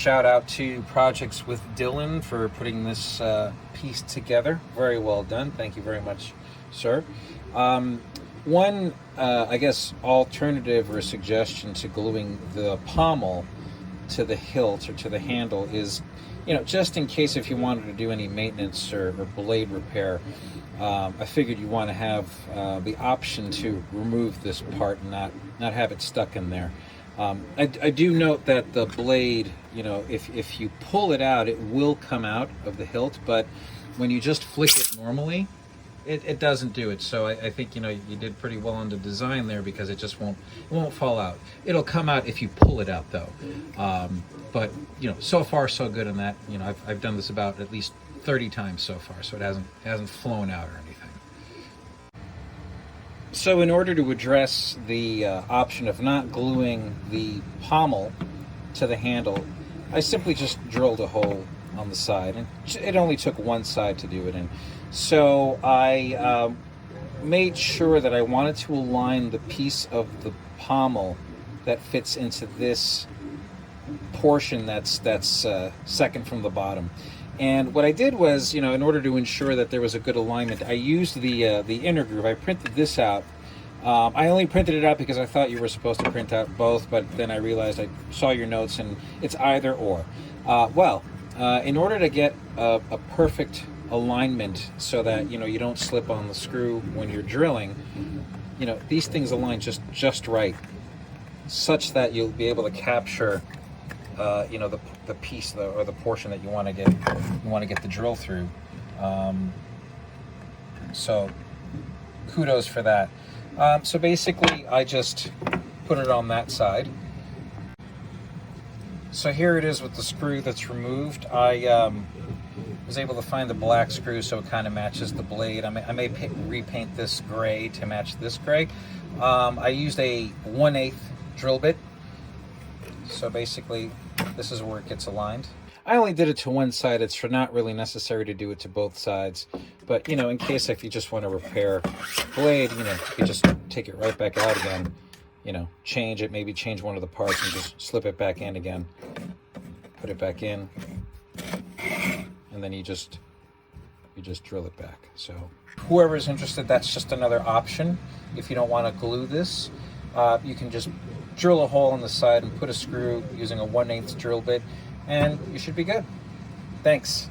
shout out to Projects with Dylan for putting this piece together. Very well done. Thank you very much, sir. One, I guess, alternative or suggestion to gluing the pommel to the hilt or to the handle is, just in case if you wanted to do any maintenance or blade repair, I figured you want to have the option to remove this part and not have it stuck in there. I do note that the blade, if you pull it out, it will come out of the hilt, but when you just flick it normally, it doesn't do it. So I think you did pretty well on the design there, because it just won't fall out. It'll come out if you pull it out though. But so far so good in that. I've done this about at least 30 times so far, so it hasn't flown out or anything. So in order to address the option of not gluing the pommel to the handle, I simply just drilled a hole on the side, and it only took one side to do it in. So I made sure that I wanted to align the piece of the pommel that fits into this portion that's second from the bottom. And what I did was, in order to ensure that there was a good alignment, I used the inner groove. I printed this out. I only printed it out because I thought you were supposed to print out both, but then I realized I saw your notes and it's either or. In order to get a perfect alignment so that you don't slip on the screw when you're drilling, these things align just right, such that you'll be able to capture the piece or the portion that you want to get the drill through. So kudos for that. So basically I just put it on that side. So here it is with the screw that's removed. I was able to find the black screw so it kind of matches the blade. I may repaint this gray to match this gray. I used a 1/8 drill bit. So basically this is where it gets aligned. I only did it to one side. It's not really necessary to do it to both sides. But, in case if you just want to repair blade, you just take it right back out again. Change it, maybe change one of the parts and just slip it back in again. Put it back in. And then you just drill it back. So whoever is interested, that's just another option. If you don't want to glue this, you can just drill a hole in the side and put a screw using a 1/8 drill bit, and you should be good. Thanks.